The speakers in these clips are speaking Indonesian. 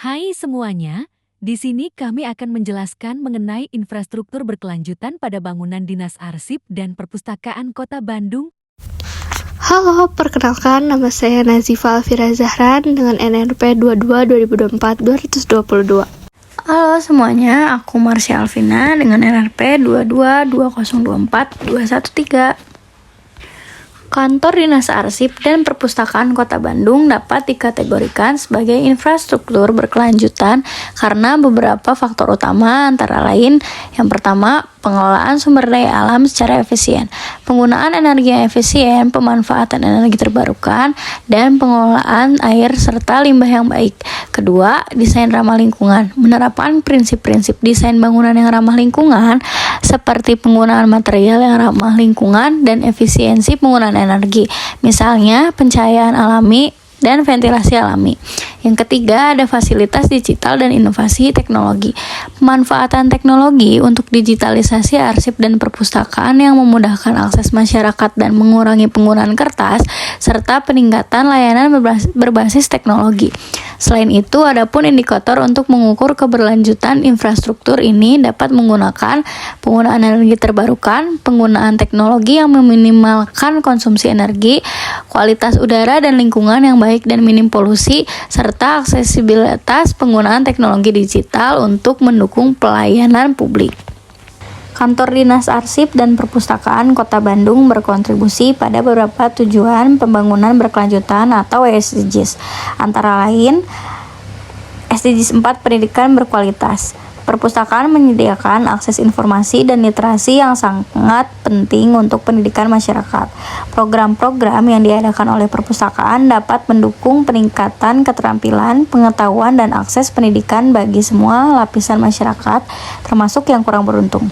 Hai semuanya, di sini kami akan menjelaskan mengenai infrastruktur berkelanjutan pada bangunan Dinas Arsip dan Perpustakaan Kota Bandung. Halo, perkenalkan nama saya Nazifa Alfira Zahran dengan NRP 22-2024-222. Halo semuanya, aku Marsha Alvina dengan NRP 22-2024-213. Kantor Dinas Arsip dan Perpustakaan Kota Bandung dapat dikategorikan sebagai infrastruktur berkelanjutan karena beberapa faktor utama, antara lain yang pertama, pengelolaan sumber daya alam secara efisien, penggunaan energi yang efisien, pemanfaatan energi terbarukan, dan pengelolaan air serta limbah yang baik. Kedua, desain ramah lingkungan, menerapkan prinsip-prinsip desain bangunan yang ramah lingkungan seperti penggunaan material yang ramah lingkungan dan efisiensi penggunaan energi, misalnya pencahayaan alami dan ventilasi alami. Yang ketiga, ada fasilitas digital dan inovasi teknologi. Pemanfaatan teknologi untuk digitalisasi arsip dan perpustakaan yang memudahkan akses masyarakat dan mengurangi penggunaan kertas, serta peningkatan layanan berbasis teknologi. Selain itu, adapun indikator untuk mengukur keberlanjutan infrastruktur ini dapat menggunakan penggunaan energi terbarukan, penggunaan teknologi yang meminimalkan konsumsi energi, kualitas udara dan lingkungan yang baik dan minim polusi, serta aksesibilitas penggunaan teknologi digital untuk mendukung pelayanan publik. Kantor Dinas Arsip dan Perpustakaan Kota Bandung berkontribusi pada beberapa tujuan pembangunan berkelanjutan atau SDGs, antara lain SDGs 4 pendidikan berkualitas. Perpustakaan menyediakan akses informasi dan literasi yang sangat penting untuk pendidikan masyarakat. Program-program yang diadakan oleh perpustakaan dapat mendukung peningkatan keterampilan, pengetahuan, dan akses pendidikan bagi semua lapisan masyarakat, termasuk yang kurang beruntung.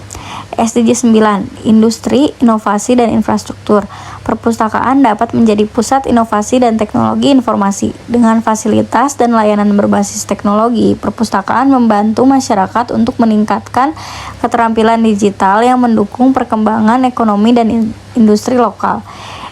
SDG 9, Industri, Inovasi, dan Infrastruktur. Perpustakaan dapat menjadi pusat inovasi dan teknologi informasi. Dengan fasilitas dan layanan berbasis teknologi, perpustakaan membantu masyarakat untuk meningkatkan keterampilan digital yang mendukung perkembangan ekonomi dan industri lokal.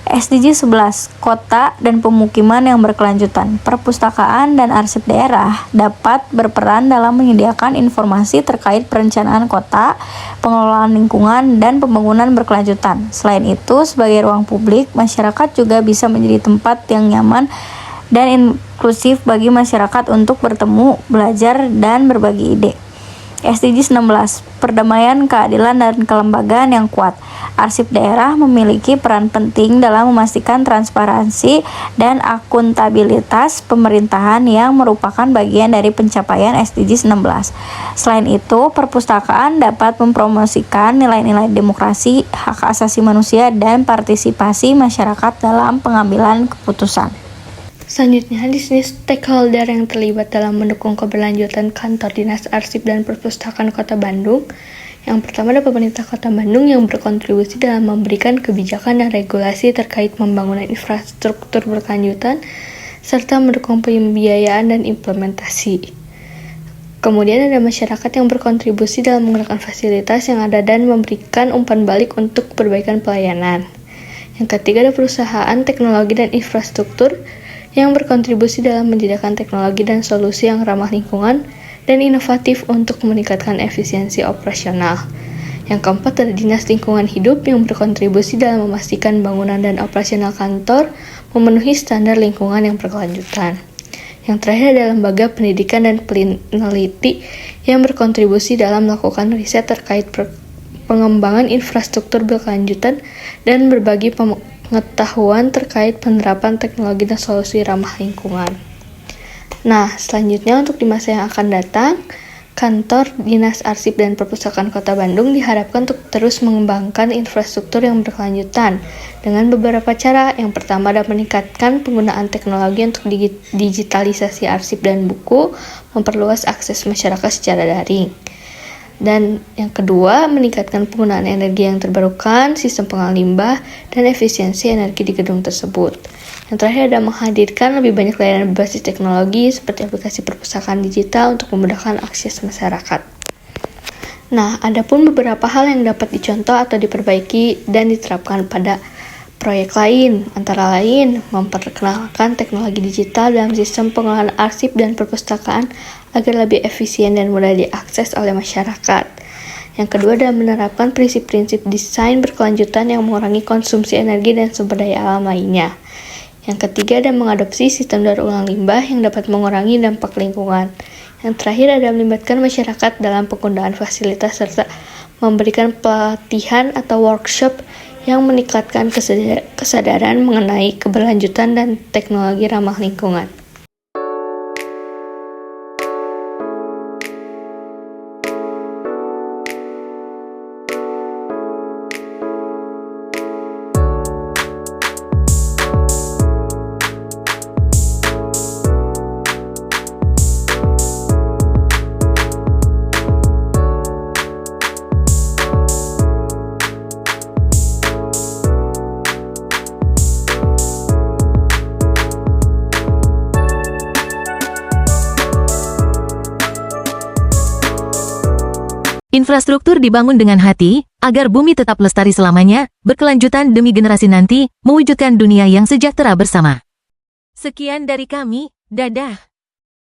SDG 11, Kota dan Pemukiman yang berkelanjutan. Perpustakaan dan arsip daerah dapat berperan dalam menyediakan informasi terkait perencanaan kota, pengelolaan lingkungan, dan pembangunan berkelanjutan. Selain itu, sebagai ruang publik, masyarakat juga bisa menjadi tempat yang nyaman dan inklusif bagi masyarakat untuk bertemu, belajar, dan berbagi ide. SDGs 16, Perdamaian, Keadilan, dan Kelembagaan yang kuat. Arsip daerah memiliki peran penting dalam memastikan transparansi dan akuntabilitas pemerintahan yang merupakan bagian dari pencapaian SDGs 16. Selain itu, perpustakaan dapat mempromosikan nilai-nilai demokrasi, hak asasi manusia, dan partisipasi masyarakat dalam pengambilan keputusan. Selanjutnya, di sini stakeholder yang terlibat dalam mendukung keberlanjutan Kantor Dinas Arsip dan Perpustakaan Kota Bandung. Yang pertama ada pemerintah Kota Bandung yang berkontribusi dalam memberikan kebijakan dan regulasi terkait pembangunan infrastruktur berkelanjutan serta mendukung pembiayaan dan implementasi. Kemudian ada masyarakat yang berkontribusi dalam menggunakan fasilitas yang ada dan memberikan umpan balik untuk perbaikan pelayanan. Yang ketiga ada perusahaan teknologi dan infrastruktur yang berkontribusi dalam menyediakan teknologi dan solusi yang ramah lingkungan dan inovatif untuk meningkatkan efisiensi operasional. Yang keempat ada Dinas Lingkungan Hidup yang berkontribusi dalam memastikan bangunan dan operasional kantor memenuhi standar lingkungan yang berkelanjutan. Yang terakhir ada Lembaga Pendidikan dan Peneliti yang berkontribusi dalam melakukan riset terkait pengembangan infrastruktur berkelanjutan dan berbagi pengetahuan terkait penerapan teknologi dan solusi ramah lingkungan. Nah, selanjutnya untuk di masa yang akan datang, Kantor Dinas Arsip dan Perpustakaan Kota Bandung diharapkan untuk terus mengembangkan infrastruktur yang berkelanjutan dengan beberapa cara. Yang pertama adalah meningkatkan penggunaan teknologi untuk digitalisasi arsip dan buku, memperluas akses masyarakat secara daring. Dan yang kedua, meningkatkan penggunaan energi yang terbarukan, sistem pengolahan limbah, dan efisiensi energi di gedung tersebut. Yang terakhir adalah menghadirkan lebih banyak layanan berbasis teknologi seperti aplikasi perpustakaan digital untuk memudahkan akses masyarakat. Nah, ada pun beberapa hal yang dapat dicontoh atau diperbaiki dan diterapkan pada proyek lain, antara lain memperkenalkan teknologi digital dalam sistem pengelolaan arsip dan perpustakaan agar lebih efisien dan mudah diakses oleh masyarakat. Yang kedua adalah menerapkan prinsip-prinsip desain berkelanjutan yang mengurangi konsumsi energi dan sumber daya alam lainnya. Yang ketiga adalah mengadopsi sistem daur ulang limbah yang dapat mengurangi dampak lingkungan. Yang terakhir adalah melibatkan masyarakat dalam penggunaan fasilitas serta memberikan pelatihan atau workshop yang meningkatkan kesadaran mengenai keberlanjutan dan teknologi ramah lingkungan. Infrastruktur dibangun dengan hati, agar bumi tetap lestari selamanya, berkelanjutan demi generasi nanti, mewujudkan dunia yang sejahtera bersama. Sekian dari kami, dadah.